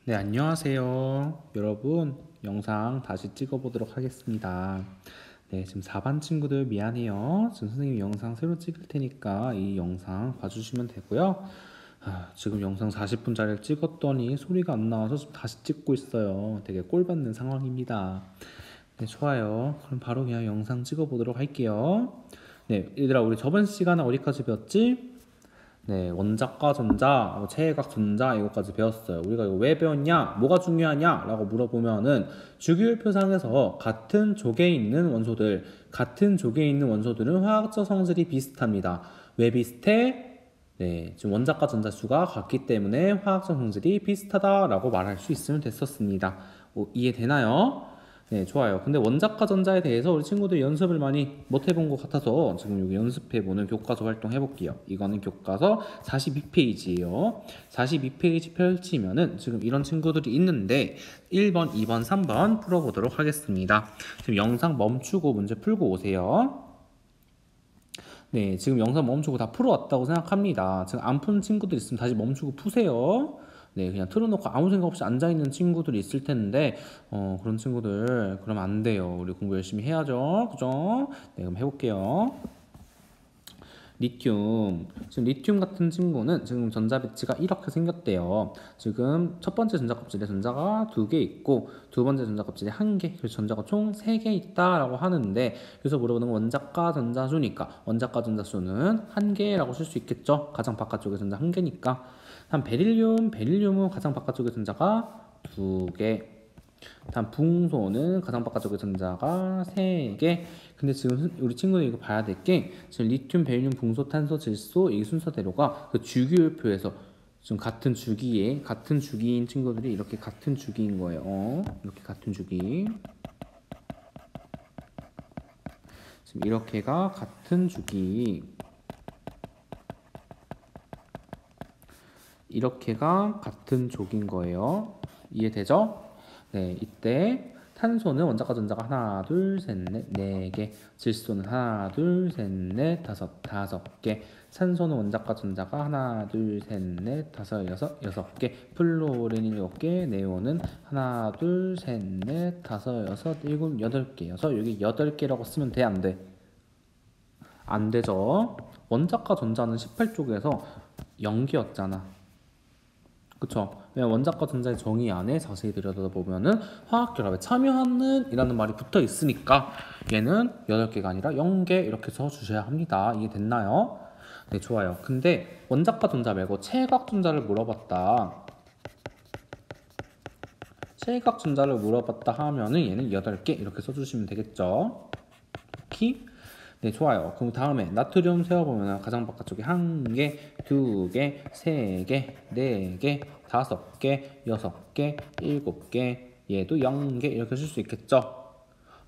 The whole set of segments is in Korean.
네, 안녕하세요. 여러분, 영상 다시 찍어보도록 하겠습니다. 네, 지금 4반 친구들 미안해요. 지금 선생님이 영상 새로 찍을 테니까 이 영상 봐주시면 되고요. 지금 영상 40분짜리를 찍었더니 소리가 안 나와서 지금 다시 찍고 있어요. 되게 꼴받는 상황입니다. 네, 좋아요. 그럼 바로 그냥 영상 찍어보도록 할게요. 네, 얘들아, 우리 저번 시간에 어디까지 배웠지? 네, 원자과 전자, 체외각 전자 이것까지 배웠어요. 우리가 이거 왜 배웠냐? 뭐가 중요하냐? 라고 물어보면은 주기율표상에서 같은 족에 있는 원소들은 화학적 성질이 비슷합니다. 왜 비슷해? 네, 지금 원자과 전자수가 같기 때문에 화학적 성질이 비슷하다라고 말할 수 있으면 됐었습니다. 이해되나요? 네, 좋아요. 근데 원자과 전자에 대해서 우리 친구들 연습을 많이 못 해본 것 같아서 지금 여기 연습해보는 교과서 활동 해볼게요. 이거는 교과서 42페이지예요. 42페이지 펼치면은 지금 이런 친구들이 있는데 1번, 2번, 3번 풀어보도록 하겠습니다. 지금 영상 멈추고 문제 풀고 오세요. 네, 지금 영상 멈추고 다 풀어왔다고 생각합니다. 지금 안 푼 친구들 있으면 다시 멈추고 푸세요. 네, 그냥 틀어놓고 아무 생각 없이 앉아있는 친구들이 있을 텐데, 그런 친구들, 그러면 안 돼요. 우리 공부 열심히 해야죠. 그죠? 네, 그럼 해볼게요. 리튬. 지금 리튬 같은 친구는 지금 전자 배치가 이렇게 생겼대요. 지금 첫 번째 전자 껍질에 전자가 2개 있고 두 번째 전자 껍질에 1개, 그래서 전자가 총 3개 있다라고 하는데, 그래서 물어보는 건 원자과 전자수니까 원자과 전자수는 1개라고 쓸 수 있겠죠. 가장 바깥쪽에 전자 1개니까. 한 베릴륨은 가장 바깥쪽에 전자가 2개. 다음 붕소는 가장 바깥쪽에 전자가 3개. 근데 지금 우리 친구들 이거 봐야 될 게, 지금 리튬, 베릴륨, 붕소, 탄소, 질소 이 순서대로가 그 주기율표에서 지금 같은 주기인 친구들이 이렇게 같은 주기인 거예요. 이렇게 같은 주기. 지금 이렇게가 같은 주기. 이렇게가 같은 족인 거예요. 이해되죠? 네, 이때 탄소는 원자과 전자가 하나, 둘, 셋, 넷, 4개. 질소는 하나, 둘, 셋, 넷, 다섯 개. 산소는 원자과 전자가 하나, 둘, 셋, 넷, 다섯, 여섯 개. 플루오린이 7개. 네온은 하나, 둘, 셋, 넷, 다섯, 여섯, 일곱, 8개여서 여기 8개라고 쓰면 돼, 안 돼? 안 되죠. 원자과 전자는 18쪽에서 0개였잖아. 그쵸? 왜냐면 원자과 전자의 정의 안에 자세히 들여다보면은 화학결합에 참여하는 이라는 말이 붙어 있으니까 얘는 8개가 아니라 0개 이렇게 써주셔야 합니다. 이해됐나요? 네, 좋아요. 근데 원자과 전자 말고 체각 전자를 물어봤다. 체각 전자를 물어봤다 하면은 얘는 8개 이렇게 써주시면 되겠죠? 오케이? 네, 좋아요. 그럼 다음에 나트륨 세어보면 가장 바깥쪽에 1개, 2개, 3개, 4개, 5개, 6개, 7개, 얘도 0개 이렇게 쓸 수 있겠죠?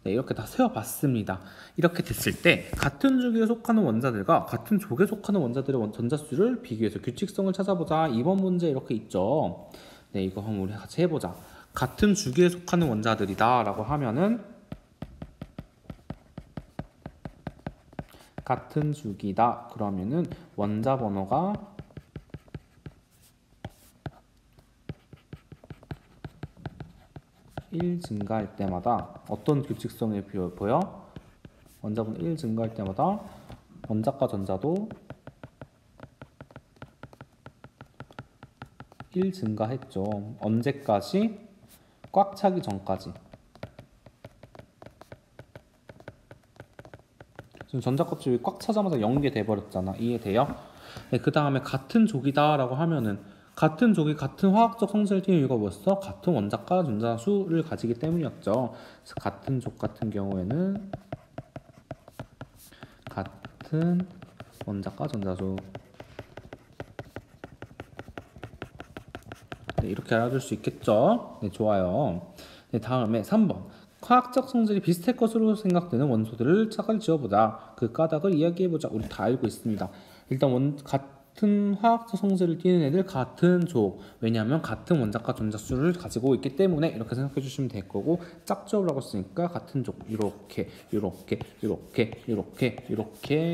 네, 이렇게 다 세어봤습니다. 이렇게 됐을 때 같은 주기에 속하는 원자들과 같은 족에 속하는 원자들의 전자수를 비교해서 규칙성을 찾아보자. 이번 문제 이렇게 있죠. 네, 이거 한번 우리 같이 해보자. 같은 주기에 속하는 원자들이다 라고 하면은 같은 주기다 그러면은 원자 번호가 1 증가할 때마다 어떤 규칙성이 보여? 원자 번호 1 증가할 때마다 원자과 전자도 1 증가했죠. 언제까지? 꽉 차기 전까지. 지금 전자 껍질이 꽉 차자마자 0개 돼버렸잖아. 이해돼요? 네, 그 다음에 같은 족이다 라고 하면은 같은 족이 같은 화학적 성질을 띠는 이유가 뭐였어? 같은 원자과 전자수를 가지기 때문이었죠. 그래서 같은 족 같은 경우에는 같은 원자과 전자수. 네, 이렇게 알아줄 수 있겠죠? 네, 좋아요. 네, 다음에 3번. 화학적 성질이 비슷할 것으로 생각되는 원소들을 짝을 지어보자. 그 까닭을 이야기해보자. 우리 다 알고 있습니다. 일단 같은 화학적 성질을 띠는 애들 같은 족. 왜냐하면 같은 원자과 전자수를 가지고 있기 때문에 이렇게 생각해 주시면 될 거고, 짝지어라고 했으니까 같은 족 이렇게 이렇게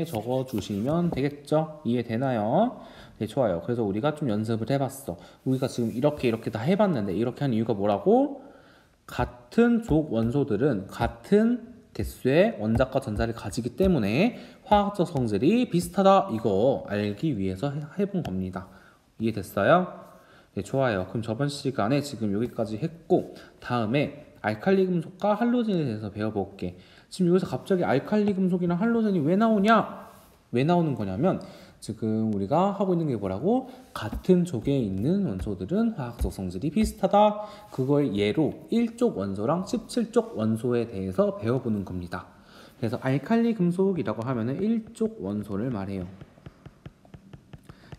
적어주시면 되겠죠? 이해되나요? 네, 좋아요. 그래서 우리가 좀 연습을 해봤어. 우리가 지금 이렇게 다 해봤는데 이렇게 한 이유가 뭐라고? 같은 족 원소들은 같은 개수의 원자과 전자를 가지기 때문에 화학적 성질이 비슷하다. 이거 알기 위해서 해본 겁니다. 이해됐어요? 네, 좋아요. 그럼 저번 시간에 지금 여기까지 했고 다음에 알칼리 금속과 할로젠에 대해서 배워볼게. 지금 여기서 갑자기 알칼리 금속이랑 할로젠이 왜 나오냐? 왜 나오는 거냐면 지금 우리가 하고 있는 게 뭐라고? 같은 족에 있는 원소들은 화학적 성질이 비슷하다. 그걸 예로 1족 원소랑 17족 원소에 대해서 배워보는 겁니다. 그래서 알칼리 금속이라고 하면은 1족 원소를 말해요.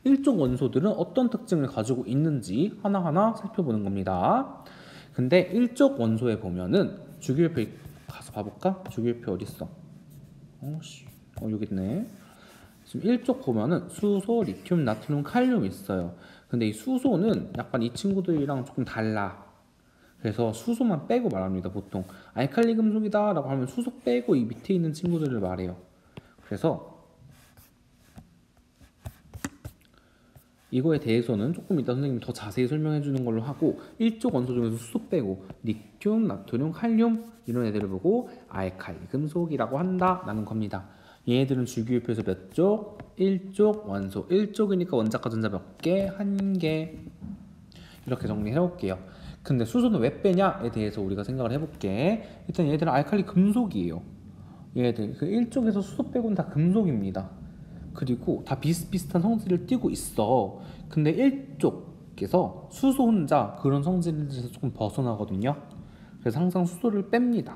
1족 원소들은 어떤 특징을 가지고 있는지 하나하나 살펴보는 겁니다. 근데 1족 원소에 보면은 주기율표 가서 봐볼까? 주기율표 어딨어? 여기 있네. 지금 1쪽 보면은 수소, 리튬, 나트륨, 칼륨 있어요. 근데 이 수소는 약간 이 친구들이랑 조금 달라. 그래서 수소만 빼고 말합니다. 보통 알칼리 금속이다 라고 하면 수소 빼고 이 밑에 있는 친구들을 말해요. 그래서 이거에 대해서는 조금 이따 선생님이 더 자세히 설명해 주는 걸로 하고 1족 원소 중에서 수소 빼고 리튬, 나트륨, 칼륨 이런 애들을 보고 알칼리 금속이라고 한다 라는 겁니다. 얘네들은 주기율표에서 몇 족? 1족 원소. 1족이니까 원자과 전자 몇 개? 1개. 이렇게 정리해 볼게요. 근데 수소는 왜 빼냐에 대해서 우리가 생각을 해볼게. 일단 얘네들은 알칼리 금속이에요. 얘네들 그 1족에서 수소 빼고는 다 금속입니다. 그리고 다 비슷비슷한 성질을 띠고 있어. 근데 1쪽에서 수소 혼자 그런 성질에서 조금 벗어나거든요. 그래서 항상 수소를 뺍니다.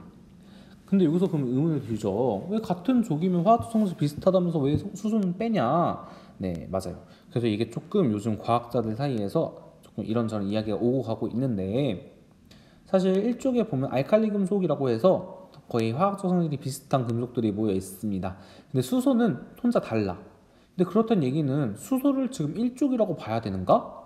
근데 여기서 그럼 의문이 들죠. 왜 같은 족이면 화학적 성질 비슷하다면서 왜 수소는 빼냐? 네, 맞아요. 그래서 이게 조금 요즘 과학자들 사이에서 조금 이런저런 이야기가 오고 가고 있는데 사실 1쪽에 보면 알칼리 금속이라고 해서 거의 화학적 성질이 비슷한 금속들이 모여 있습니다. 근데 수소는 혼자 달라. 근데 그렇다는 얘기는 수소를 지금 1쪽이라고 봐야 되는가?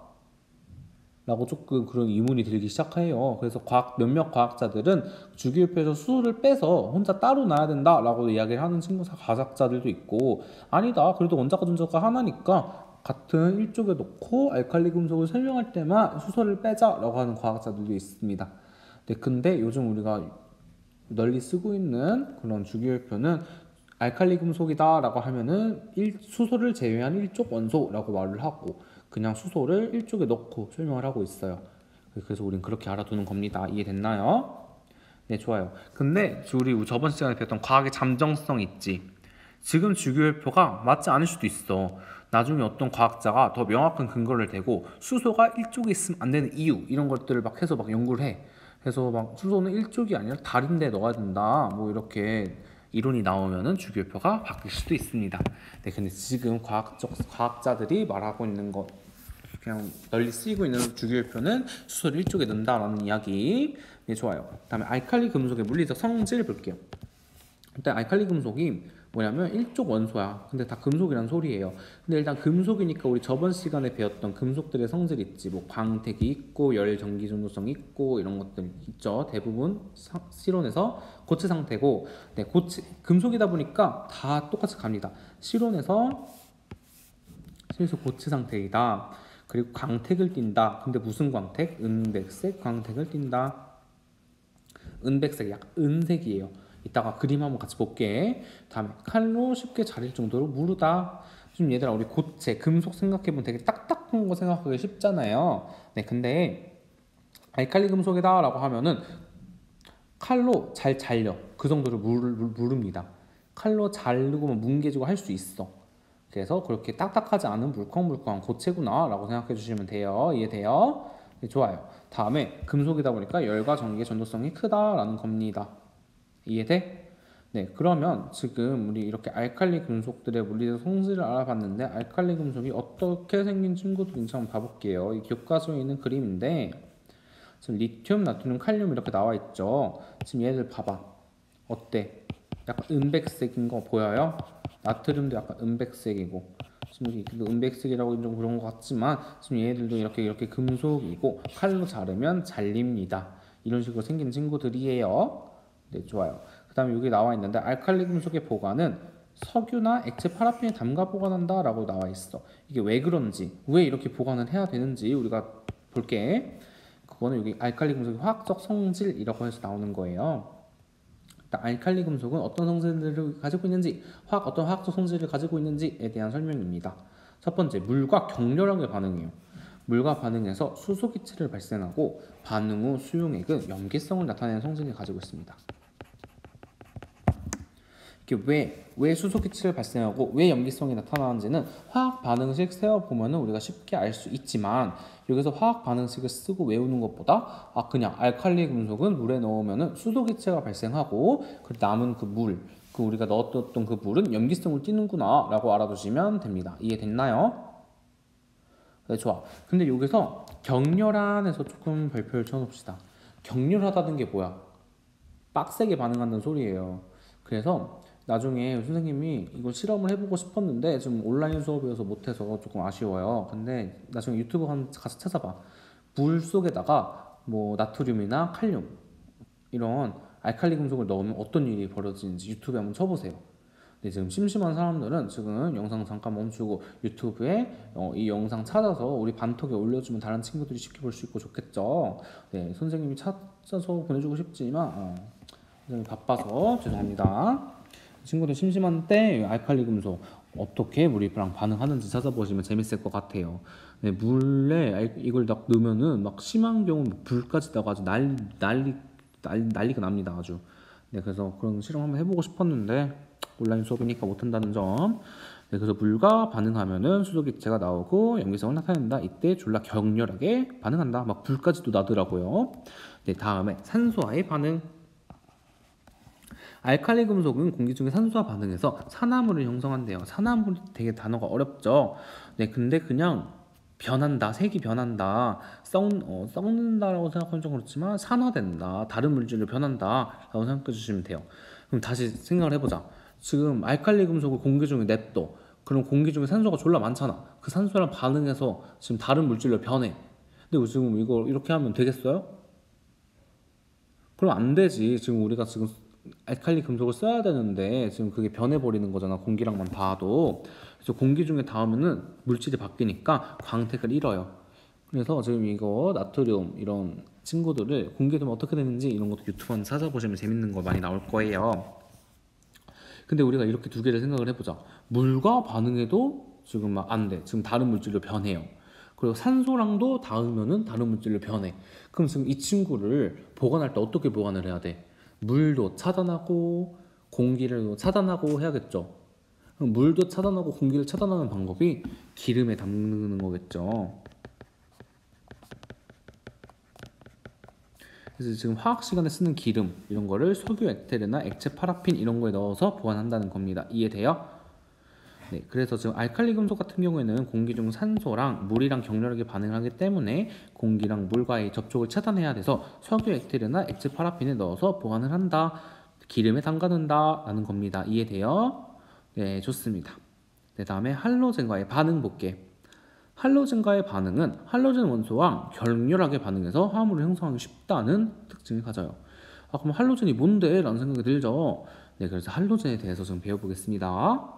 라고 조금 그런 의문이 들기 시작해요. 그래서 몇몇 과학자들은 주기율표에서 수소를 빼서 혼자 따로 놔야 된다라고 이야기를 하는 과학자들도 있고 아니다. 그래도 원자과 전자가 하나니까 같은 1쪽에 놓고 알칼리 금속을 설명할 때만 수소를 빼자라고 하는 과학자들도 있습니다. 네, 근데 요즘 우리가 널리 쓰고 있는 그런 주기율표는 알칼리 금속이다 라고 하면은 수소를 제외한 1족 원소라고 말을 하고 그냥 수소를 1쪽에 넣고 설명을 하고 있어요. 그래서 우린 그렇게 알아두는 겁니다. 이해됐나요? 네, 좋아요. 근데 우리 저번 시간에 배웠던 과학의 잠정성 있지. 지금 주기율표가 맞지 않을 수도 있어. 나중에 어떤 과학자가 더 명확한 근거를 대고 수소가 1쪽에 있으면 안 되는 이유 이런 것들을 막 해서 막 연구를 해. 그래서 막 수소는 1쪽이 아니라 달인데 넣어야 된다. 뭐 이렇게 이론이 나오면은 주기율표가 바뀔 수도 있습니다. 네, 근데 지금 과학자들이 말하고 있는 것 그냥 널리 쓰이고 있는 주기율표는 수소를 1쪽에 넣는다라는 이야기. 네, 좋아요. 다음에 알칼리 금속의 물리적 성질 볼게요. 일단 알칼리 금속이 뭐냐면 1족 원소야. 근데 다 금속이란 소리예요. 근데 일단 금속이니까 우리 저번 시간에 배웠던 금속들의 성질 있지. 뭐 광택이 있고 열 전기 전도성 있고 이런 것들 있죠. 대부분 실온에서 고체 상태고 네, 금속이다 보니까 다 똑같이 갑니다. 실온에서 고체 상태이다. 그리고 광택을 띈다. 근데 무슨 광택? 은백색 광택을 띈다. 은백색 약간 은색이에요. 이따가 그림 한번 같이 볼게. 다음에 칼로 쉽게 자릴 정도로 무르다. 좀 얘들아 우리 고체, 금속 생각해보면 되게 딱딱한 거 생각하기 쉽잖아요. 네, 근데 알칼리 금속이다 라고 하면은 칼로 잘 잘려. 그 정도로 무릅니다. 칼로 자르고 뭉개지고 할 수 있어. 그래서 그렇게 딱딱하지 않은 물컹물컹한 고체구나 라고 생각해 주시면 돼요. 이해돼요? 네, 좋아요. 다음에 금속이다 보니까 열과 전기의 전도성이 크다라는 겁니다. 이해돼? 네, 그러면 지금 우리 이렇게 알칼리 금속들의 물리적 성질을 알아봤는데 알칼리 금속이 어떻게 생긴 친구들인지 한번 봐볼게요. 이 교과서에 있는 그림인데 지금 리튬, 나트륨, 칼륨 이렇게 나와 있죠. 지금 얘들 봐봐. 어때? 약간 은백색인 거 보여요? 나트륨도 약간 은백색이고 지금 이렇게 은백색이라고 좀 그런 것 같지만 지금 얘네들도 이렇게 금속이고 칼로 자르면 잘립니다. 이런 식으로 생긴 친구들이에요. 네, 좋아요. 그 다음에 여기 나와 있는데 알칼리 금속의 보관은 석유나 액체 파라핀에 담가 보관한다 라고 나와 있어. 이게 왜 그런지, 왜 이렇게 보관을 해야 되는지 우리가 볼게. 그거는 여기 알칼리 금속의 화학적 성질이라고 해서 나오는 거예요. 일단 알칼리 금속은 어떤 성질을 가지고 있는지, 어떤 화학적 성질을 가지고 있는지에 대한 설명입니다. 첫 번째, 물과 격렬하게 반응해요. 물과 반응해서 수소기체를 발생하고 반응 후 수용액은 염기성을 나타내는 성질을 가지고 있습니다. 이게 왜 수소기체를 발생하고 왜 염기성이 나타나는지는 화학 반응식 세어보면 우리가 쉽게 알 수 있지만, 여기서 화학 반응식을 쓰고 외우는 것보다 그냥 알칼리 금속은 물에 넣으면 수소기체가 발생하고 그 남은 그 물, 우리가 넣었던 그 물은 염기성을 띠는구나 라고 알아두시면 됩니다. 이해됐나요? 네, 좋아. 근데 여기서 격렬한에서 조금 별표를 쳐놓읍시다. 격렬하다는 게 뭐야? 빡세게 반응한다는 소리예요. 그래서 나중에 선생님이 이거 실험을 해보고 싶었는데 지금 온라인 수업이어서 못해서 조금 아쉬워요. 근데 나중에 유튜브 가서 찾아봐. 물 속에다가 뭐 나트륨이나 칼륨 이런 알칼리 금속을 넣으면 어떤 일이 벌어지는지 유튜브에 한번 쳐보세요. 근데 지금 심심한 사람들은 지금 영상 잠깐 멈추고 유튜브에 이 영상 찾아서 우리 반톡에 올려주면 다른 친구들이 쉽게 볼 수 있고 좋겠죠. 네, 선생님이 찾아서 보내주고 싶지만 선생님이 바빠서 죄송합니다. 친구들 심심한 때 알칼리 금속 어떻게 물이랑 반응하는지 찾아보시면 재밌을 것 같아요. 네, 물에 이걸 딱 넣으면은 막 심한 경우 불까지 나가지고 난리가 납니다 아주. 네, 그래서 그런 실험 한번 해보고 싶었는데 온라인 수업이니까 못한다는 점. 네, 그래서 물과 반응하면은 수소기체가 나오고 염기성을 나타낸다. 이때 졸라 격렬하게 반응한다. 막 불까지도 나더라고요. 네, 다음에 산소와의 반응. 알칼리 금속은 공기 중에 산소와 반응해서 산화물을 형성한대요. 산화물이 되게 단어가 어렵죠. 네, 근데 그냥 변한다, 색이 변한다, 썩는다라고 생각하면 좀 그렇지만 산화된다, 다른 물질로 변한다라고 생각해 주시면 돼요. 그럼 다시 생각을 해보자. 지금 알칼리 금속을 공기 중에 냅둬. 그럼 공기 중에 산소가 졸라 많잖아. 그 산소랑 반응해서 지금 다른 물질로 변해. 근데 지금 이거 이렇게 하면 되겠어요? 그럼 안 되지. 지금 우리가 지금 알칼리 금속을 써야 되는데 지금 그게 변해버리는 거잖아. 공기랑만 닿아도. 그래서 공기 중에 닿으면은 물질이 바뀌니까 광택을 잃어요. 그래서 지금 이거 나트륨 이런 친구들을 공기에 두면 어떻게 되는지 이런 것도 유튜브에 찾아보시면 재밌는 거 많이 나올 거예요. 근데 우리가 이렇게 두 개를 생각을 해보자. 물과 반응해도 지금 막 안 돼. 지금 다른 물질로 변해요. 그리고 산소랑도 닿으면은 다른 물질로 변해. 그럼 지금 이 친구를 보관할 때 어떻게 보관을 해야 돼? 물도 차단하고 공기를 차단하고 해야겠죠. 그럼 물도 차단하고 공기를 차단하는 방법이 기름에 담그는 거겠죠. 그래서 지금 화학 시간에 쓰는 기름 이런 거를 석유 에테르나 액체 파라핀 이런 거에 넣어서 보관한다는 겁니다. 이해돼요? 네, 그래서 지금 알칼리 금속 같은 경우에는 공기 중 산소랑 물이랑 격렬하게 반응하기 때문에 공기랑 물과의 접촉을 차단해야 돼서 석유 에테르나 액체 파라핀에 넣어서 보관을 한다. 기름에 담가둔다 라는 겁니다. 이해돼요? 네, 좋습니다. 네, 다음에 할로젠과의 반응 볼게. 할로젠과의 반응은 할로젠 원소와 격렬하게 반응해서 화합물을 형성하기 쉽다는 특징을 가져요. 그럼 할로젠이 뭔데? 라는 생각이 들죠. 네, 그래서 할로젠에 대해서 좀 배워보겠습니다.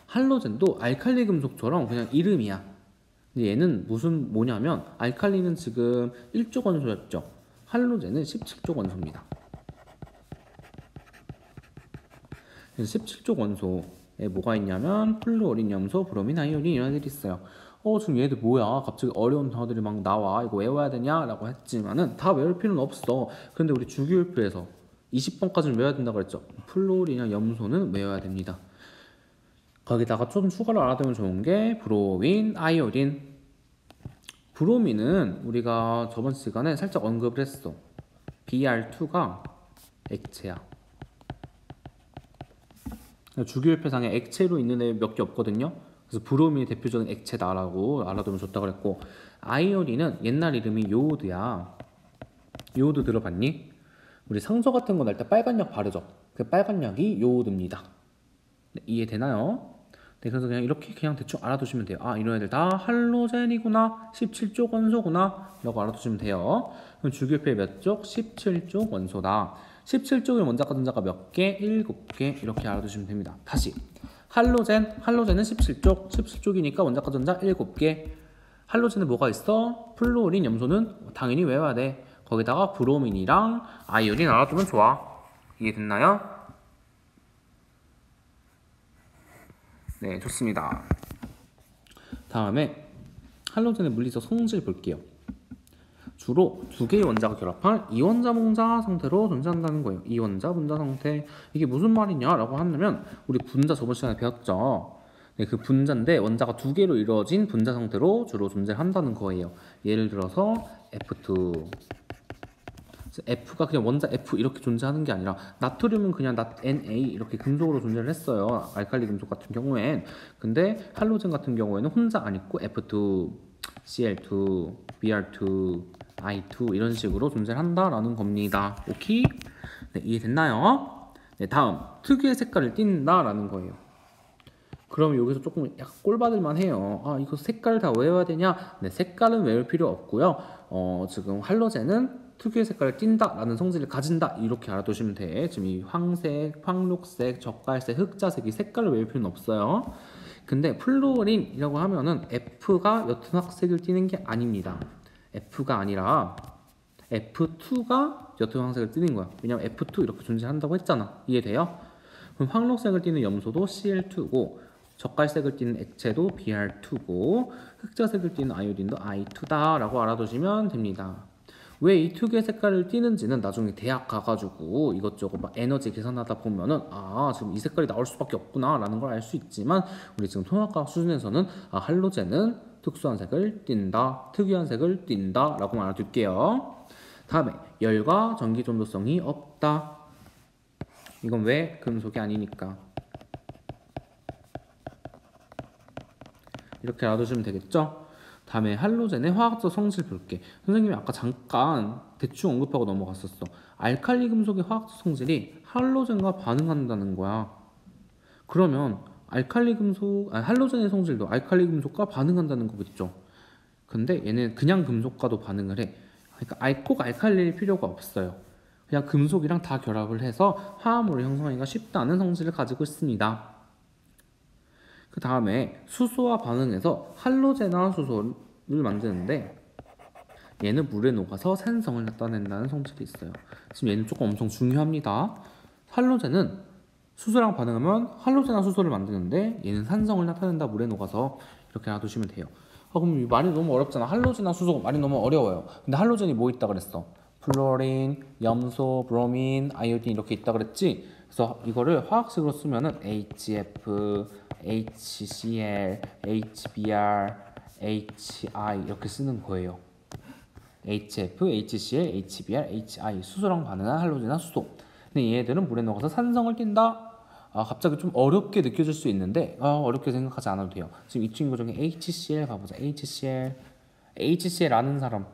할로젠도 알칼리 금속처럼 그냥 이름이야. 근데 얘는 뭐냐면 알칼리는 지금 1족 원소였죠. 할로젠은 17족 원소입니다. 그래서 17족 원소에 뭐가 있냐면 플루오린, 염소, 브로민, 아이오딘 이런 애들이 있어요. 지금 얘들 뭐야? 갑자기 어려운 단어들이 막 나와. 이거 외워야 되냐? 라고 했지만은 다 외울 필요는 없어. 그런데 우리 주기율표에서 20번까지는 외워야 된다고 그랬죠. 플루오린이나 염소는 외워야 됩니다. 거기다가 좀 추가로 알아두면 좋은 게 브로민, 아이오딘. 브로민은 우리가 저번 시간에 살짝 언급을 했어. Br2가 액체야. 주기율표상에 액체로 있는 애 몇 개 없거든요. 그래서 브로민이 대표적인 액체다라고 알아두면 좋다 그랬고, 아이오딘은 옛날 이름이 요오드야. 요오드 들어봤니? 우리 상처 같은 거 날 때 빨간 약 바르죠. 그 빨간 약이 요오드입니다. 네, 이해되나요? 네, 그래서 그냥 이렇게 그냥 대충 알아두시면 돼요. 이런 애들 다 할로젠이구나, 17족 원소구나 라고 알아두시면 돼요. 그럼 주기율표의 몇 족? 17족 원소다. 17쪽의 원자과 전자가 몇 개? 7개. 이렇게 알아두시면 됩니다. 다시 할로젠은 17쪽, 17쪽이니까 원자과 전자 7개. 할로젠에 뭐가 있어? 플루오린, 염소는 당연히 외워야 돼. 거기다가 브로민이랑 아이오딘 알아두면 좋아. 이해됐나요? 네, 좋습니다. 다음에 할로젠의 물리적 성질 볼게요. 주로 두 개의 원자가 결합한 이원자 분자 상태로 존재한다는 거예요. 이원자 분자 상태. 이게 무슨 말이냐라고 하면 우리 분자 저번 시간에 배웠죠. 네, 그 분자인데 원자가 두 개로 이루어진 분자 상태로 주로 존재한다는 거예요. 예를 들어서 F2. F가 그냥 원자 F 이렇게 존재하는 게 아니라 나트륨은 그냥 Na 이렇게 금속으로 존재를 했어요. 알칼리 금속 같은 경우엔. 근데 할로젠 같은 경우에는 혼자 안 있고 F2, Cl2, Br2, I2 이런 식으로 존재를 한다라는 겁니다. 오케이? 네, 이해됐나요? 네, 다음 특유의 색깔을 띈다라는 거예요. 그럼 여기서 조금 약간 꼴받을만 해요. 아, 이거 색깔을 다 외워야 되냐? 네, 색깔은 외울 필요 없고요. 지금 할로젠은 특유의 색깔을 띈다라는 성질을 가진다 이렇게 알아두시면 돼. 지금 이 황색, 황록색, 젓갈색, 흑자색 이 색깔을 외울 필요는 없어요. 근데 플루오린이라고 하면은 F가 옅은 황색을 띠는 게 아닙니다. F가 아니라 F2가 옅은 황색을 띠는 거야. 왜냐면 F2 이렇게 존재한다고 했잖아. 이해돼요? 그럼 황록색을 띠는 염소도 Cl2고 젓갈색을 띠는 액체도 Br2고 흑자색을 띠는 아이오딘도 I2다 라고 알아두시면 됩니다. 왜 이 두 개의 색깔을 띠는지는 나중에 대학 가가지고 이것저것 막 에너지 계산하다 보면은 아 지금 이 색깔이 나올 수밖에 없구나 라는 걸 알 수 있지만 우리 지금 통합과학 수준에서는 아 할로젠은 특수한 색을 띈다, 특이한 색을 띈다 라고 알아둘게요. 다음에 열과 전기 전도성이 없다. 이건 왜? 금속이 아니니까. 이렇게 알아두시면 되겠죠? 다음에 할로젠의 화학적 성질 볼게. 선생님이 아까 잠깐 대충 언급하고 넘어갔었어. 알칼리 금속의 화학적 성질이 할로젠과 반응한다는 거야. 그러면 할로젠의 성질도 알칼리 금속과 반응한다는 거겠죠. 근데 얘는 그냥 금속과도 반응을 해. 그러니까 꼭 알칼리일 필요가 없어요. 그냥 금속이랑 다 결합을 해서 화합물을 형성하기가 쉽다는 성질을 가지고 있습니다. 그 다음에 수소와 반응해서 할로제나 수소를 만드는데 얘는 물에 녹아서 산성을 나타낸다는 성질이 있어요. 지금 얘는 조금 엄청 중요합니다. 할로젠은 수소랑 반응하면 할로제나 수소를 만드는데 얘는 산성을 나타낸다 물에 녹아서 이렇게 놔두시면 돼요. 그럼 말이 너무 어렵잖아. 할로제나 수소 말이 너무 어려워요. 근데 할로젠이 뭐 있다 그랬어? 플로린, 염소, 브로민, 아이오딘 이렇게 있다 그랬지? 그래서 이거를 화학식으로 쓰면은 HF, HCl, HBr, HI 이렇게 쓰는 거예요. HF, HCl, HBr, HI 수소랑 반응한 할로젠이나 수소. 근데 얘네들은 물에 녹아서 산성을 띈다. 갑자기 좀 어렵게 느껴질 수 있는데 어렵게 생각하지 않아도 돼요. 지금 이 친구 중에 HCl 봐보자. HCl 아는 사람.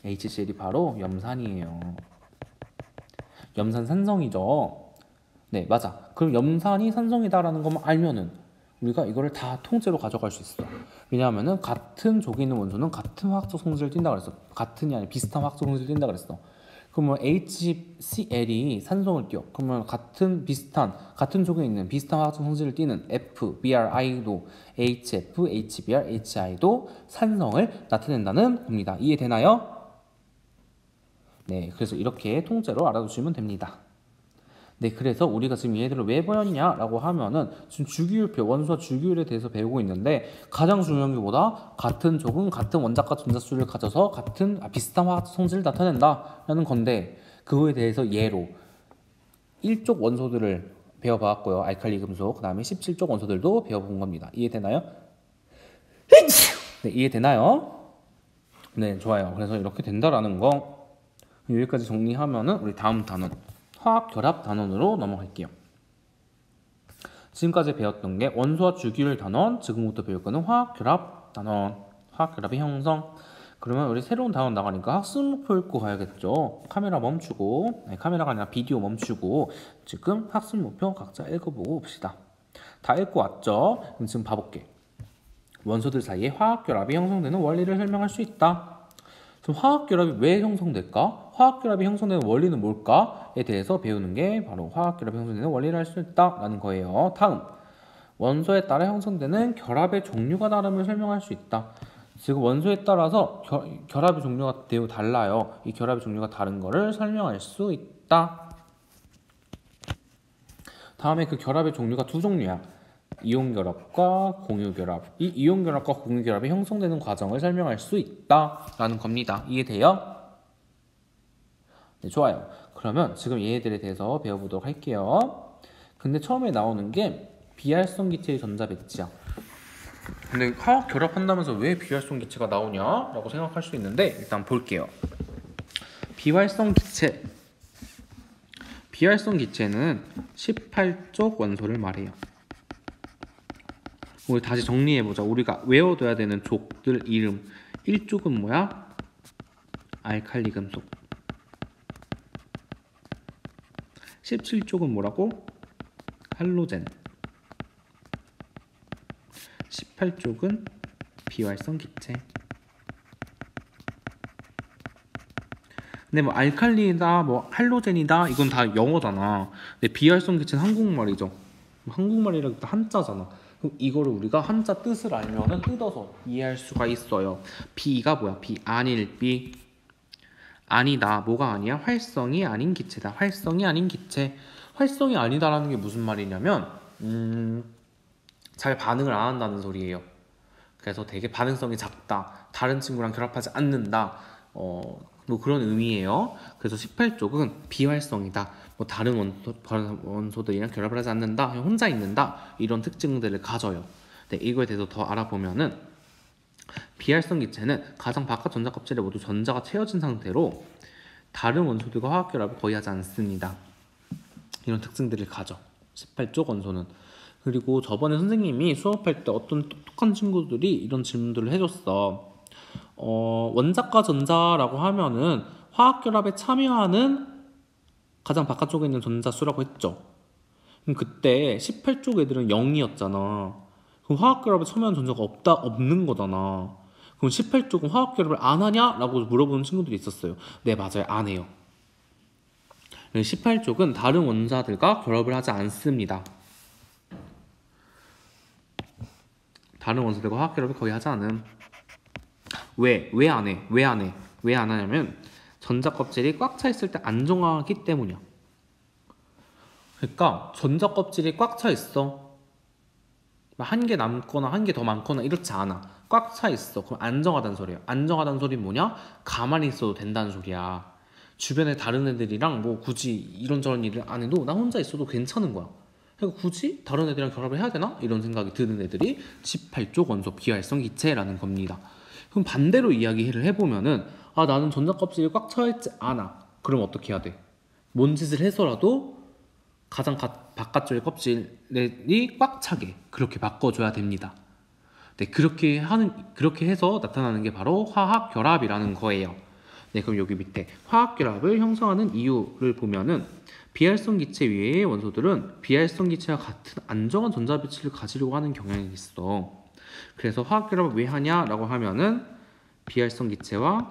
HCl이 바로 염산이에요. 염산 산성이죠. 네, 맞아. 그럼 염산이 산성이다라는 것만 알면은 우리가 이거를 다 통째로 가져갈 수 있어. 왜냐하면은 같은 족에 있는 원소는 같은 화학적 성질을 띈다 그랬어. 같은이 아니라 비슷한 화학적 성질을 띈다 그랬어. 그러면 HCl이 산성을 띄워. 그러면 같은 족에 있는 비슷한 화학적 성질을 띠는 F, BrI도 HF, HBr, HI도 산성을 나타낸다는 겁니다. 이해되나요? 네, 그래서 이렇게 통째로 알아두시면 됩니다. 네, 그래서 우리가 지금 얘들을 왜 배웠냐라고 하면은 지금 주기율표, 원소와 주기율에 대해서 배우고 있는데 가장 중요한 게 뭐다? 같은 족은 같은 원자과 전자수를 가져서 비슷한 화학 성질을 나타낸다라는 건데 그거에 대해서 예로 1족 원소들을 배워봤고요. 알칼리 금속, 그 다음에 17족 원소들도 배워본 겁니다. 이해되나요? 네, 이해되나요? 네, 좋아요. 그래서 이렇게 된다라는 거 여기까지 정리하면은 우리 다음 단원 화학결합 단원으로 넘어갈게요. 지금까지 배웠던 게 원소와 주기율 단원, 지금부터 배울 거는 화학결합 단원, 화학결합의 형성. 그러면 우리 새로운 단원 나가니까 학습목표 읽고 가야겠죠. 카메라 멈추고, 카메라가 아니라 비디오 멈추고 지금 학습목표 각자 읽어보고 봅시다. 다 읽고 왔죠? 그럼 지금 봐볼게. 원소들 사이에 화학결합이 형성되는 원리를 설명할 수 있다. 그럼 화학결합이 왜 형성될까? 화학결합이 형성되는 원리는 뭘까에 대해서 배우는 게 바로 화학결합이 형성되는 원리를 할 수 있다라는 거예요. 다음, 원소에 따라 형성되는 결합의 종류가 다름을 설명할 수 있다. 지금 원소에 따라서 결합의 종류가 매우 달라요. 이 결합의 종류가 다른 거를 설명할 수 있다. 다음에 그 결합의 종류가 두 종류야. 이온결합과 공유결합. 이 이온결합과 공유결합이 형성되는 과정을 설명할 수 있다라는 겁니다. 이해돼요? 네, 좋아요. 그러면 지금 얘네들에 대해서 배워보도록 할게요. 근데 처음에 나오는 게 비활성 기체의 전자 배치야. 근데 화학 결합한다면서 왜 비활성 기체가 나오냐라고 생각할 수 있는데 일단 볼게요. 비활성 기체. 비활성 기체는 18쪽 원소를 말해요. 우리 다시 정리해보자. 우리가 외워둬야 되는 족들 이름. 1쪽은 뭐야? 알칼리 금속. 17쪽은 뭐라고? 할로젠. 18쪽은 비활성 기체. 근데 뭐 알칼리다, 뭐 할로젠이다 이건 다 영어잖아. 근데 비활성 기체는 한국말이죠. 한국말이라 한자잖아. 그럼 이거를 우리가 한자 뜻을 알면은 뜯어서 이해할 수가 있어요. 비가 뭐야? 비 아닐 비. 아니다. 뭐가 아니야? 활성이 아닌 기체다. 활성이 아닌 기체. 활성이 아니다라는 게 무슨 말이냐면 잘 반응을 안 한다는 소리예요. 그래서 되게 반응성이 작다. 다른 친구랑 결합하지 않는다. 뭐 그런 의미예요. 그래서 18쪽은 비활성이다. 뭐 다른 원소들이랑 결합을 하지 않는다. 혼자 있는다. 이런 특징들을 가져요. 네, 이거에 대해서 더 알아보면은 비활성 기체는 가장 바깥 전자 껍질에 모두 전자가 채워진 상태로 다른 원소들과 화학 결합을 거의 하지 않습니다. 이런 특징들을 가져. 18쪽 원소는. 그리고 저번에 선생님이 수업할 때 어떤 똑똑한 친구들이 이런 질문들을 해줬어. 원자과 전자라고 하면은 화학결합에 참여하는 가장 바깥쪽에 있는 전자수라고 했죠. 그럼 그때 18쪽 애들은 0이었잖아. 그럼 화학결합에 참여하는 전자가 없는 거잖아. 그럼 18쪽은 화학결합을 안 하냐? 라고 물어보는 친구들이 있었어요. 네, 맞아요. 안 해요. 18쪽은 다른 원자들과 결합을 하지 않습니다. 다른 원소들과 화학 결합을 거의 하지 않음. 왜 안 해? 왜 안 해? 왜 안 하냐면 전자 껍질이 꽉 차 있을 때 안정화하기 때문이야. 그러니까 전자 껍질이 꽉 차 있어. 한 개 남거나 한 개 더 많거나 이렇지 않아. 꽉 차 있어. 그럼 안정하다는 소리야. 안정하다는 소리는 뭐냐? 가만히 있어도 된다는 소리야. 주변에 다른 애들이랑 뭐 굳이 이런저런 일을 안 해도 나 혼자 있어도 괜찮은 거야. 그러니까 굳이 다른 애들이랑 결합을 해야 되나? 이런 생각이 드는 애들이 18쪽 원소 비활성 기체라는 겁니다. 그럼 반대로 이야기를 해보면은 나는 전자 껍질이 꽉 차있지 않아. 그럼 어떻게 해야 돼? 뭔 짓을 해서라도 가장 바깥쪽의 껍질이 꽉 차게 그렇게 바꿔줘야 됩니다. 네, 그렇게 해서 나타나는 게 바로 화학 결합이라는 거예요. 네, 그럼 여기 밑에 화학 결합을 형성하는 이유를 보면은 비활성 기체 위의 원소들은 비활성 기체와 같은 안정한 전자 배치를 가지려고 하는 경향이 있어. 그래서 화학 결합을 왜 하냐라고 하면은 비활성 기체와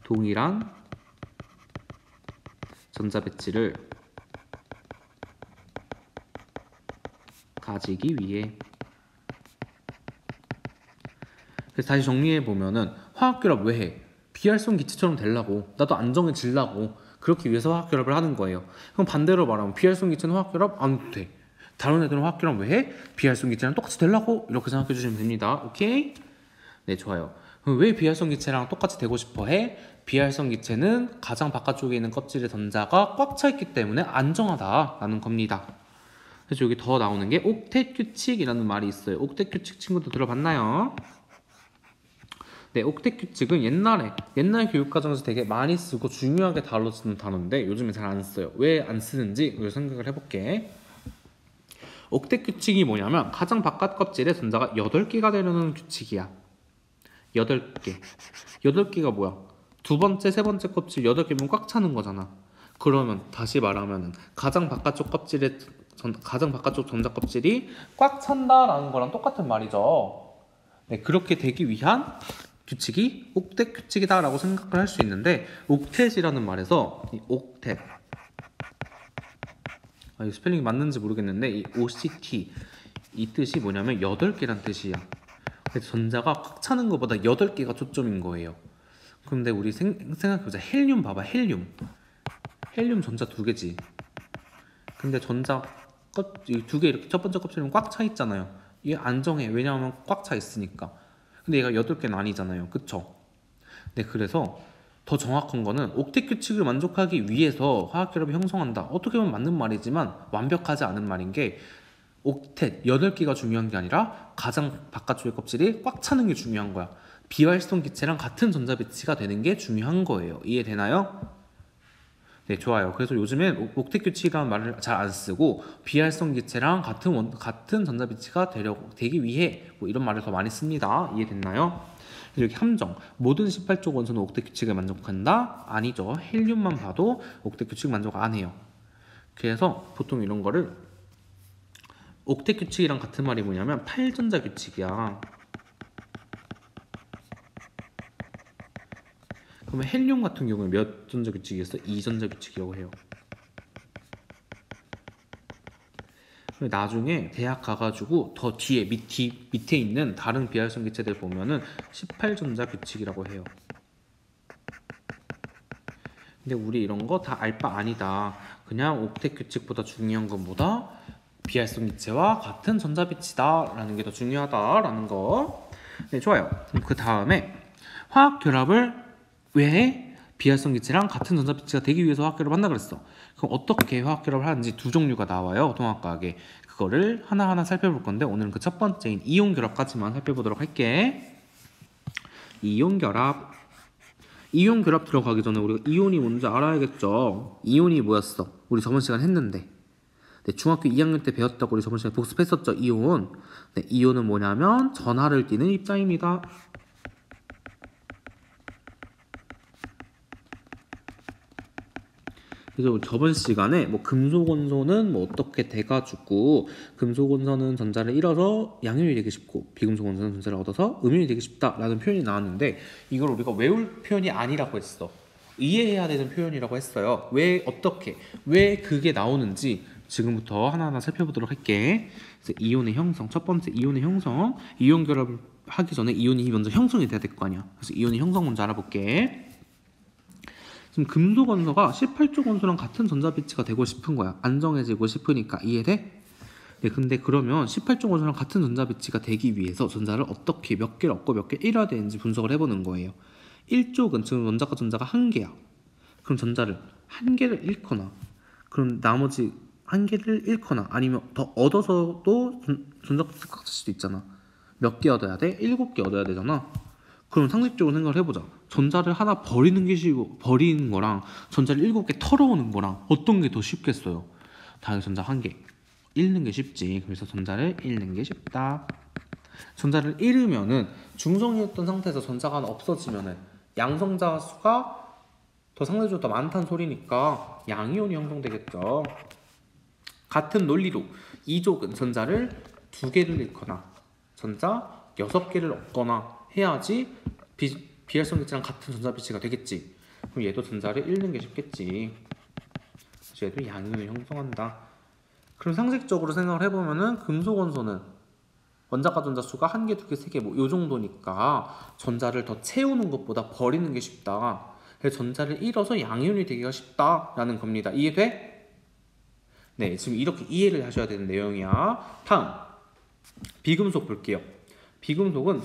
동일한 전자 배치를 가지기 위해. 그래서 다시 정리해 보면은 화학 결합 왜 해? 비활성 기체처럼 되려고, 나도 안정해지려고, 그렇게 위해서 화학 결합을 하는 거예요. 그럼 반대로 말하면 비활성 기체는 화학 결합 안 돼. 다른 애들은 화학 결합 왜 해? 비활성 기체랑 똑같이 되려고, 이렇게 생각해 주시면 됩니다. 오케이? 네, 좋아요. 그럼 왜 비활성 기체랑 똑같이 되고 싶어 해? 비활성 기체는 가장 바깥쪽에 있는 껍질의 전자가 꽉 차 있기 때문에 안정하다라는 겁니다. 그래서 여기 더 나오는 게 옥텟 규칙이라는 말이 있어요. 옥텟 규칙 친구들 들어봤나요? 네, 옥텟 규칙은 옛날 교육과정에서 되게 많이 쓰고 중요하게 다뤄지는 단어인데 요즘에 잘 안 써요. 왜 안 쓰는지 이걸 생각을 해볼게. 옥텟 규칙이 뭐냐면 가장 바깥 껍질에 전자가 8개가 되려는 규칙이야. 8개. 8개가 뭐야? 두 번째, 세 번째 껍질 8개면 꽉 차는 거잖아. 그러면 다시 말하면 가장 바깥쪽 전자 껍질이 꽉 찬다라는 거랑 똑같은 말이죠. 네, 그렇게 되기 위한 규칙이 옥텟 규칙이다라고 생각을 할 수 있는데 옥텟이라는 말에서 이 옥텟 이 스펠링이 맞는지 모르겠는데 이 OCT 이 뜻이 뭐냐면 8개란 뜻이야. 그래서 전자가 꽉 차는 것보다 8개가 초점인 거예요. 근데 우리 생각해보자. 헬륨 봐봐. 헬륨 전자 2개지. 근데 전자 이 2개 이렇게 첫 번째 껍질은 꽉 차 있잖아요. 이게 안정해. 왜냐하면 꽉 차 있으니까. 근데 얘가 8개는 아니잖아요. 그쵸? 네, 그래서 더 정확한 거는 옥텟 규칙을 만족하기 위해서 화학결합이 형성한다. 어떻게 보면 맞는 말이지만 완벽하지 않은 말인 게 옥텟 8개가 중요한 게 아니라 가장 바깥쪽의 껍질이 꽉 차는 게 중요한 거야. 비활성 기체랑 같은 전자 배치가 되는 게 중요한 거예요. 이해되나요? 네, 좋아요. 그래서 요즘엔 옥텟 규칙이라는 말을 잘 안 쓰고 비활성 기체랑 같은 전자 배치가 되기 위해 뭐 이런 말을 더 많이 씁니다. 이해됐나요? 여기 함정. 모든 18조 원소는 옥텟 규칙을 만족한다? 아니죠. 헬륨만 봐도 옥텟 규칙 만족 안 해요. 그래서 보통 이런 거를 옥텟 규칙이랑 같은 말이 뭐냐면 8전자 규칙이야. 그러면 헬륨 같은 경우는 몇 전자 규칙이었어? 2전자 규칙이라고 해요. 나중에 대학 가가지고 더 뒤에 밑에 있는 다른 비활성 기체들 보면은 18전자 규칙이라고 해요. 근데 우리 이런 거 다 알 바 아니다. 그냥 옥텟 규칙보다 중요한 건 뭐다? 비활성 기체와 같은 전자 배치다 라는 게 더 중요하다라는 거. 네, 좋아요. 그 다음에 화학 결합을 왜 비활성 기체랑 같은 전자 배치가 되기 위해서 화학 결합을 한다 그랬어. 그럼 어떻게 화학 결합을 하는지 두 종류가 나와요. 통합과학에. 그거를 하나하나 살펴볼 건데 오늘은 그 첫 번째인 이온 결합까지만 살펴보도록 할게. 이온 결합 들어가기 전에 우리가 이온이 뭔지 알아야겠죠. 이온이 뭐였어? 우리 저번 시간 했는데. 네, 중학교 2학년 때 배웠다고 우리 저번 시간에 복습했었죠. 이온. 네, 이온은 뭐냐면 전하를 띠는 입자입니다. 그래서 저번 시간에 뭐 금속 원소는 뭐 어떻게 돼가지고 금속 원소는 전자를 잃어서 양이온이 되기 쉽고 비금속 원소는 전자를 얻어서 음이온이 되기 쉽다라는 표현이 나왔는데 이걸 우리가 외울 표현이 아니라고 했어. 이해해야 되는 표현이라고 했어요. 왜 그게 나오는지 지금부터 하나하나 살펴보도록 할게. 그래서 이온의 형성, 첫 번째 이온의 형성. 이온 결합을 하기 전에 이온이 먼저 형성이 돼야 될 거 아니야. 그래서 이온의 형성 먼저 알아볼게. 지금 금속 원소가 18조 원소랑 같은 전자 배치가 되고 싶은 거야. 안정해지고 싶으니까. 이해돼? 네, 근데 그러면 18조 원소랑 같은 전자 배치가 되기 위해서 전자를 어떻게 몇 개를 얻고 몇 개를 잃어야 되는지 분석을 해보는 거예요. 1쪽은 지금 원자과 전자가 1개야. 그럼 전자를 1개를 잃거나 그럼 나머지 1개를 잃거나 아니면 더 얻어서도 전자가 꽉 찰 수도 있잖아. 몇 개 얻어야 돼? 7개 얻어야 되잖아. 그럼 상식적으로 생각을 해보자. 전자를 하나 버리는 거랑 전자를 7개 털어오는 거랑 어떤 게 더 쉽겠어요? 당연히 전자 1개 잃는 게 쉽지. 그래서 전자를 잃는 게 쉽다. 전자를 잃으면은 중성이었던 상태에서 전자가 하나 없어지면은 양성자 수가 더 상대적으로 더 많다는 소리니까 양이온이 형성되겠죠. 같은 논리로 이족은 전자를 2개를 잃거나 전자 6개를 얻거나 해야지 비활성 기체랑 같은 전자 배치가 되겠지. 그럼 얘도 전자를 잃는 게 쉽겠지. 그래서 얘도 양이온을 형성한다. 그럼 상식적으로 생각을 해보면은 금속 원소는 원자과 전자 수가 1개, 2개, 3개 뭐 요 정도니까 전자를 더 채우는 것보다 버리는 게 쉽다. 그래서 전자를 잃어서 양이온이 되기가 쉽다라는 겁니다. 이해돼? 네, 지금 이렇게 이해를 하셔야 되는 내용이야. 다음 비금속 볼게요. 비금속은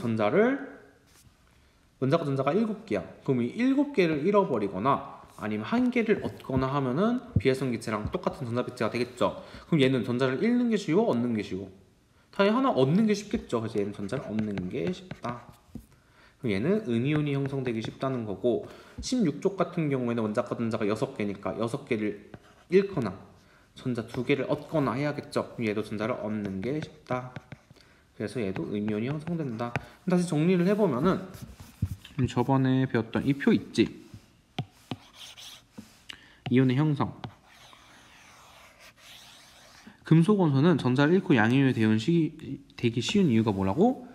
원자과 전자가 7개야. 그럼 이 7개를 잃어버리거나 아니면 1개를 얻거나 하면은 비활성 기체랑 똑같은 전자 배치가 되겠죠. 그럼 얘는 전자를 잃는 게 쉬워? 얻는 게 쉬워? 당연히 하나 얻는 게 쉽겠죠. 그래서 얘는 전자를 얻는 게 쉽다. 그럼 얘는 음이온이 형성되기 쉽다는 거고 16쪽 같은 경우에는 원자과 전자가 6개니까 6개를 잃거나 전자 2개를 얻거나 해야겠죠. 그럼 얘도 전자를 얻는 게 쉽다. 그래서 얘도 음이온이 형성된다. 다시 정리를 해보면은 저번에 배웠던 이 표 있지? 이온의 형성. 금속 원소는 전자를 잃고 양이온이 되기 쉬운 이유가 뭐라고?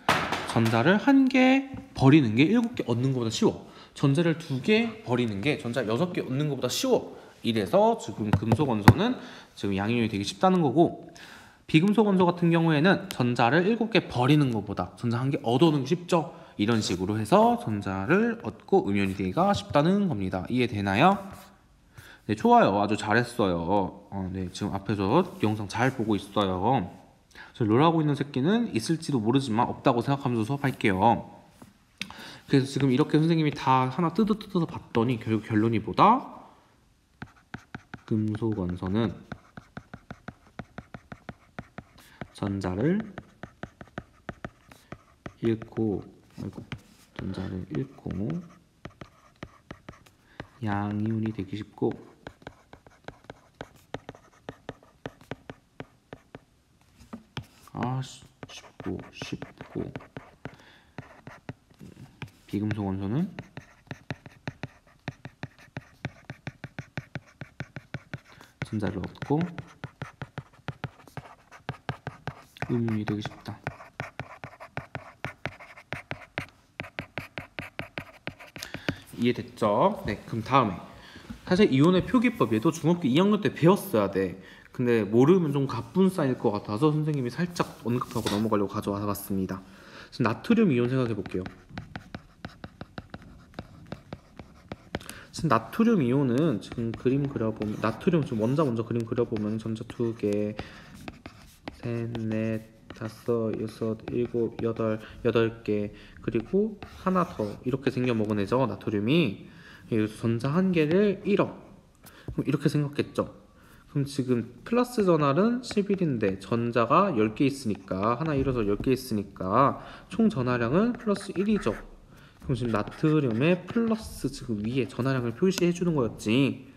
전자를 1개 버리는 게 7개 얻는 것보다 쉬워. 전자를 2개 버리는 게 전자 6개 얻는 것보다 쉬워. 이래서 지금 금속 원소는 지금 양이온이 되게 쉽다는 거고, 비금속 원소 같은 경우에는 전자를 7개 버리는 것보다 전자 1개 얻어오는 게 쉽죠. 이런 식으로 해서 전자를 얻고 음이온이 되기가 쉽다는 겁니다. 이해되나요? 네, 좋아요. 아주 잘했어요. 네, 지금 앞에서 영상 잘 보고 있어요. 저 롤하고 있는 새끼는 있을지도 모르지만 없다고 생각하면서 수업할게요. 그래서 지금 이렇게 선생님이 다 하나 뜯어서 봤더니 결국 결론이 뭐다? 금속 원소는 전자를 잃고 양이온이 되기 쉽고, 쉽고 비금속 원소는 전자를 얻고 음이온이 되기 쉽다. 이해됐죠? 네, 그럼 다음에 사실 이온의 표기법에도 중학교 2학년 때 배웠어야 돼. 근데 모르면 좀 가뿐 쌓일 것 같아서 선생님이 살짝 언급하고 넘어가려고 가져와 봤습니다. 지금 나트륨 이온 생각해 볼게요. 지금 나트륨 이온은 지금 그림 그려보면, 나트륨 지금 먼저 그림 그려보면 전자 2개, 셋, 넷, 다섯, 여섯, 일곱, 여덟 개, 그리고 하나 더 이렇게 생겨 먹어내죠. 나트륨이. 여기서 전자 1개를 잃어. 그럼 이렇게 생각했죠. 그럼 지금 플러스 전할은 11인데 전자가 10개 있으니까, 하나 잃어서 10개 있으니까 총 전하량은 플러스 1이죠. 그럼 지금 나트륨의 플러스 지금 위에 전하량을 표시해 주는 거였지.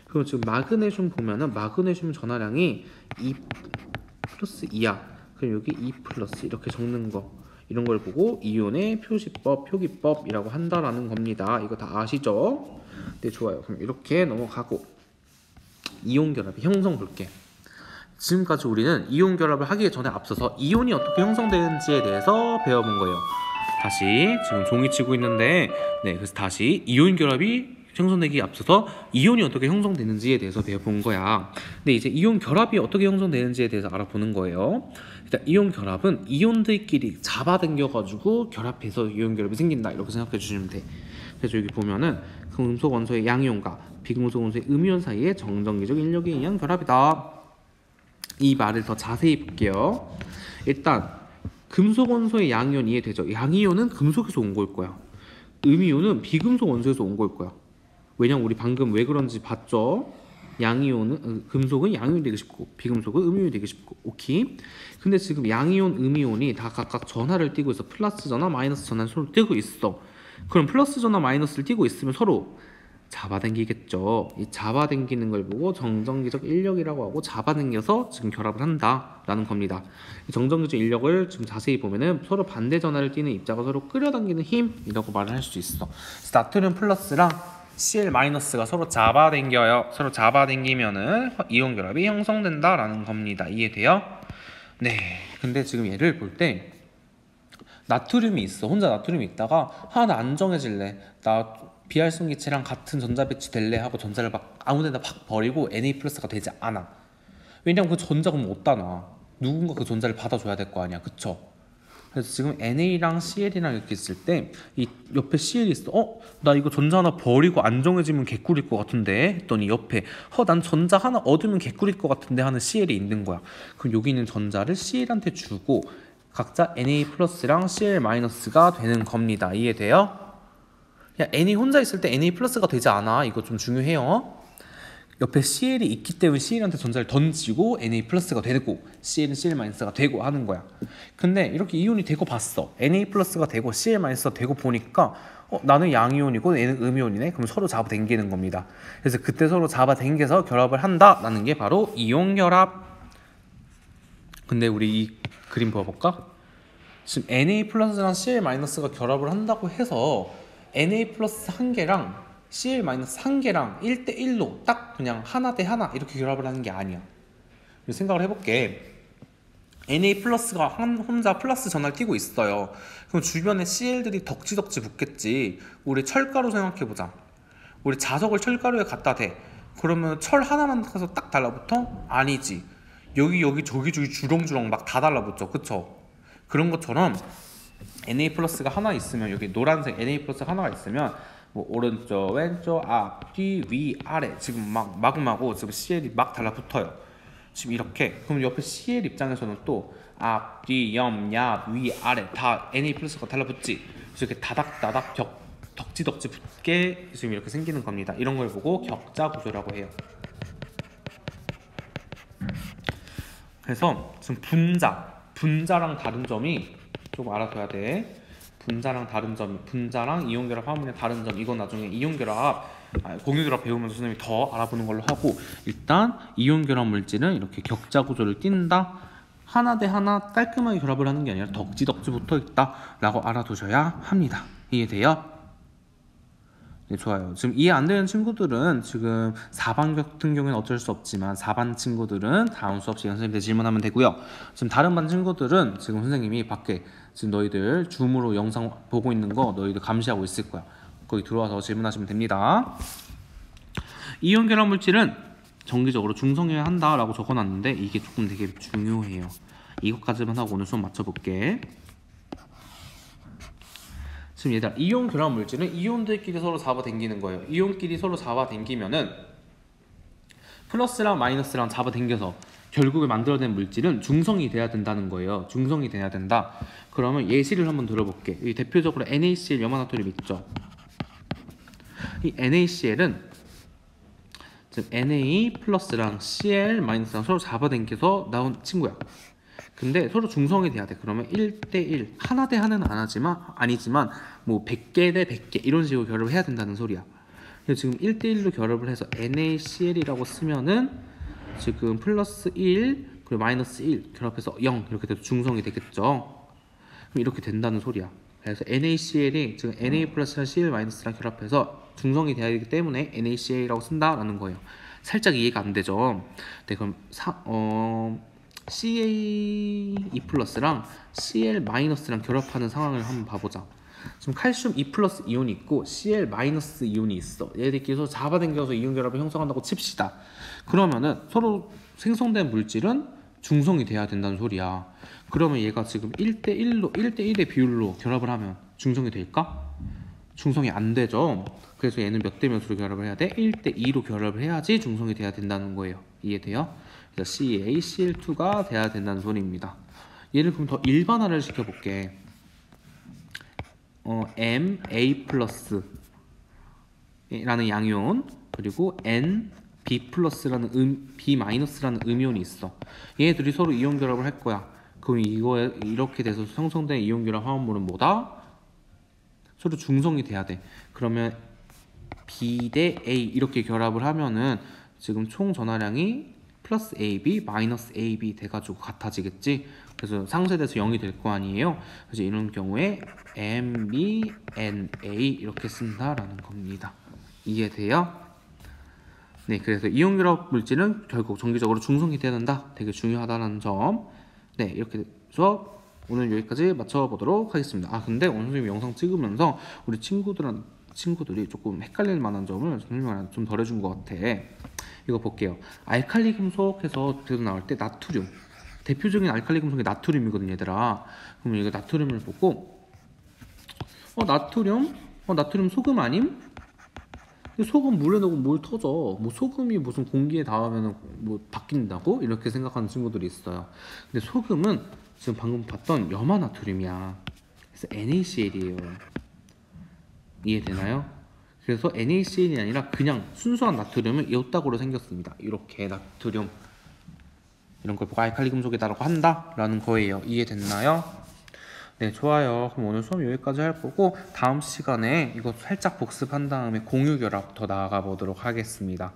그럼 지금 마그네슘 보면은 마그네슘 전하량이 2 플러스 2야. 그럼 여기 2 플러스 이렇게 적는 거, 이런 걸 보고 이온의 표기법이라고 한다라는 겁니다. 이거 다 아시죠? 네, 좋아요. 그럼 이렇게 넘어가고 이온 결합의 형성 볼게. 지금까지 우리는 이온 결합을 하기 전에 앞서서 이온이 어떻게 형성되는지에 대해서 배워본 거예요. 다시 지금 종이 치고 있는데, 네, 그래서 다시 이온 결합이 형성되기 앞서서 이온이 어떻게 형성되는지에 대해서 배워본 거야. 근데 이제 이온 결합이 어떻게 형성되는지에 대해서 알아보는 거예요. 일단 이온 결합은 이온들끼리 잡아당겨가지고 결합해서 이온 결합이 생긴다, 이렇게 생각해 주시면 돼. 그래서 여기 보면은 금속 원소의 양이온과 비금속 원소의 음이온 사이의 정전기적 인력에 의한 결합이다. 이 말을 더 자세히 볼게요. 일단 금속 원소의 양이온 이해되죠? 양이온은 금속에서 온 걸 거야. 음이온은 비금속 원소에서 온 걸 거야. 왜냐면 우리 방금 왜 그런지 봤죠? 양이온은 금속은 양이온이 되기 쉽고 비금속은 음이온이 되기 쉽고. 오케이. 근데 지금 양이온, 음이온이 다 각각 전하를 띠고 있어. 플러스 전하, 마이너스 전하를 서로 띠고 있어. 그럼 플러스 전하, 마이너스를 띠고 있으면 서로 잡아당기겠죠. 이 잡아당기는 걸 보고 정전기적 인력이라고 하고, 잡아당겨서 지금 결합을 한다라는 겁니다. 이 정전기적 인력을 지금 자세히 보면은 서로 반대 전하를 띠는 입자가 서로 끌어당기는 힘이라고 말을 할 수 있어. 나트륨 플러스랑 Cl-가 서로 잡아당겨요. 서로 잡아당기면은 이온 결합이 형성된다라는 겁니다. 이해돼요? 네. 근데 지금 얘를 볼 때 나트륨이 있어. 혼자 나트륨이 있다가 하나 안 정해질래. 나 비활성기체랑 같은 전자 배치 될래 하고 전자를 막 아무데나 팍 버리고 Na+가 되지 않아. 왜냐면 그 전자 그럼 어디다 놔? 누군가 그 전자를 받아줘야 될 거 아니야. 그쵸? 그래서 지금 NA랑 CL이랑 이렇게 있을 때 이 옆에 CL이 있어. 나 이거 전자 하나 버리고 안 정해지면 개꿀일 것 같은데 했더니 옆에 난 전자 하나 얻으면 개꿀일 것 같은데 하는 CL이 있는 거야. 그럼 여기 있는 전자를 CL한테 주고 각자 Na+랑 Cl-가 되는 겁니다. 이해돼요? 야, Na 혼자 있을 때 Na+가 되지 않아. 이거 좀 중요해요. 옆에 CL이 있기 때문에 CL한테 전자를 던지고 Na+가 되고 CL은 Cl-가 되고 하는 거야. 근데 이렇게 이온이 되고 봤어. Na+가 되고 Cl-가 되고 보니까 나는 양이온이고 얘는 음이온이네. 그럼 서로 잡아당기는 겁니다. 그래서 그때 서로 잡아당겨서 결합을 한다라는 게 바로 이온 결합. 근데 우리 이 그림 봐볼까? 지금 Na+랑 Cl-가 결합을 한다고 해서 Na+ 1개랑 Cl- 1개랑 1대1로 딱 그냥 하나 대 하나 이렇게 결합을 하는 게 아니야. 생각을 해볼게. Na 플러스가 혼자 플러스 전하를 띄고 있어요. 그럼 주변에 Cl들이 덕지덕지 붙겠지. 우리 철가루 생각해보자. 우리 자석을 철가루에 갖다 대. 그러면 철 하나만 가서 딱 달라붙어? 아니지. 여기 저기 주렁주렁 막 다 달라붙죠. 그쵸? 그런 것처럼 Na 플러스가 하나 있으면, 여기 노란색 Na 플러스가 하나가 있으면 뭐 오른쪽, 왼쪽, 앞, 뒤, 위, 아래 지금 막 마구마구 지금 CL이 막 달라붙어요. 지금 이렇게. 그럼 옆에 CL 입장에서는 또 앞, 뒤, 옆, 야, 위, 아래 다 Na 플러스가 달라붙지. 그래서 이렇게 다닥다닥 덕지덕지 붙게 지금 이렇게 생기는 겁니다. 이런 걸 보고 격자 구조라고 해요. 그래서 지금 분자랑 다른 점이 조금 알아둬야 돼. 분자랑 다른 점, 분자랑 이온결합 화물의 다른 점, 이건 나중에 공유결합 배우면서 선생님이 더 알아보는 걸로 하고, 일단 이온결합 물질은 이렇게 격자 구조를 띈다. 하나 대 하나 깔끔하게 결합을 하는 게 아니라 덕지덕지 붙어 있다 라고 알아두셔야 합니다. 이해돼요? 네, 좋아요. 지금 이해 안 되는 친구들은 지금 4반 같은 경우에는 어쩔 수 없지만 4반 친구들은 다음 수업 시간 선생님한테 질문하면 되고요. 지금 다른 반 친구들은 지금 선생님이 밖에 지금 너희들 줌으로 영상 보고 있는 거 너희들 감시하고 있을 거야. 거기 들어와서 질문하시면 됩니다. 이온 결합 물질은 정기적으로 중성해야 한다라고 적어놨는데 이게 조금 되게 중요해요. 이것까지만 하고 오늘 수업 맞춰볼게. 지금 얘들아, 이온 결합 물질은 이온들끼리 서로 잡아당기는 거예요. 이온끼리 서로 잡아당기면은 플러스랑 마이너스랑 잡아당겨서 결국에 만들어낸 물질은 중성이 돼야 된다는 거예요. 중성이 돼야 된다. 그러면 예시를 한번 들어볼게. 이 대표적으로 NaCl 염화나트륨 있죠. 이 NaCl은 즉 Na 플러스랑 Cl 마이너스랑 서로 잡아당겨서 나온 친구야. 근데 서로 중성이 돼야 돼. 그러면 1대1 하나 대 하나는 아니지만 뭐 100개 대 100개 이런 식으로 결합을 해야 된다는 소리야. 그래서 지금 1대1로 결합을 해서 NaCl이라고 쓰면은 지금 플러스 1 그리고 마이너스 1 결합해서 0 이렇게 돼서 중성이 되겠죠. 그럼 이렇게 된다는 소리야. 그래서 NaCl이 지금 Na 플러스랑 Cl 마이너스랑 결합해서 중성이 돼야 되기 때문에 NaCl이라고 쓴다라는 거예요. 살짝 이해가 안 되죠. 네, 그럼 CA2 플러스랑 CL 마이너스랑 결합하는 상황을 한번 봐보자. 지금 칼슘 2 플러스 이온이 있고 CL 마이너스 이온이 있어. 얘들끼리 서로 잡아당겨서 이온 결합을 형성한다고 칩시다. 그러면은 서로 생성된 물질은 중성이 돼야 된다는 소리야. 그러면 얘가 지금 1대1의 비율로 결합을 하면 중성이 될까? 중성이 안 되죠. 그래서 얘는 몇 대 몇으로 결합을 해야 돼? 1대2로 결합을 해야지 중성이 돼야 된다는 거예요. 이해돼요? 그래서 CaCl2가 돼야 된다는 소리입니다. 얘를 그럼 더 일반화를 시켜볼게. Ma 플러스 라는 양이온 그리고 NB 플러스라는 B 마이너스라는 음이온이 있어. 얘들이 서로 이온 결합을 할 거야. 그럼 이렇게 돼서 형성된 이온 결합 화합물은 뭐다? 서로 중성이 돼야 돼. 그러면 B 대 A 이렇게 결합을 하면은 지금 총 전하량이 플러스 AB 마이너스 AB 돼가지고 같아지겠지. 그래서 상쇄돼서 0이 될 거 아니에요. 그래서 이런 경우에 MbNA 이렇게 쓴다라는 겁니다. 이해돼요? 네, 그래서 이온 결합 물질은 결국 정기적으로 중성이 돼야 된다. 되게 중요하다는 점. 네, 이렇게 해서 오늘 여기까지 맞춰보도록 하겠습니다. 근데 오늘 선생님이 영상 찍으면서 우리 친구들이 조금 헷갈릴 만한 점을 선생님이 좀 덜 해준 것 같아. 이거 볼게요. 알칼리 금속 해서 그래도 나올 때 나트륨. 대표적인 알칼리 금속이 나트륨이거든요, 얘들아. 그러면 이거 나트륨을 보고 나트륨 소금 아님? 소금 물에 넣으면 뭘 터져? 뭐 소금이 무슨 공기에 닿으면 뭐 바뀐다고? 이렇게 생각하는 친구들이 있어요. 근데 소금은 지금 방금 봤던 염화나트륨이야. 그래서 NaCl이에요. 이해되나요? 그래서 NaCl이 아니라 그냥 순수한 나트륨은 이었다고로 생겼습니다. 이렇게 나트륨 이런 걸 보고 알칼리 금속이다라고 한다라는 거예요. 이해됐나요? 네, 좋아요. 그럼 오늘 수업 여기까지 할 거고 다음 시간에 이거 살짝 복습한 다음에 공유결합 더 나아가 보도록 하겠습니다.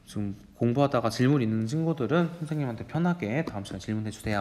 지금 공부하다가 질문 있는 친구들은 선생님한테 편하게 다음 시간에 질문해 주세요.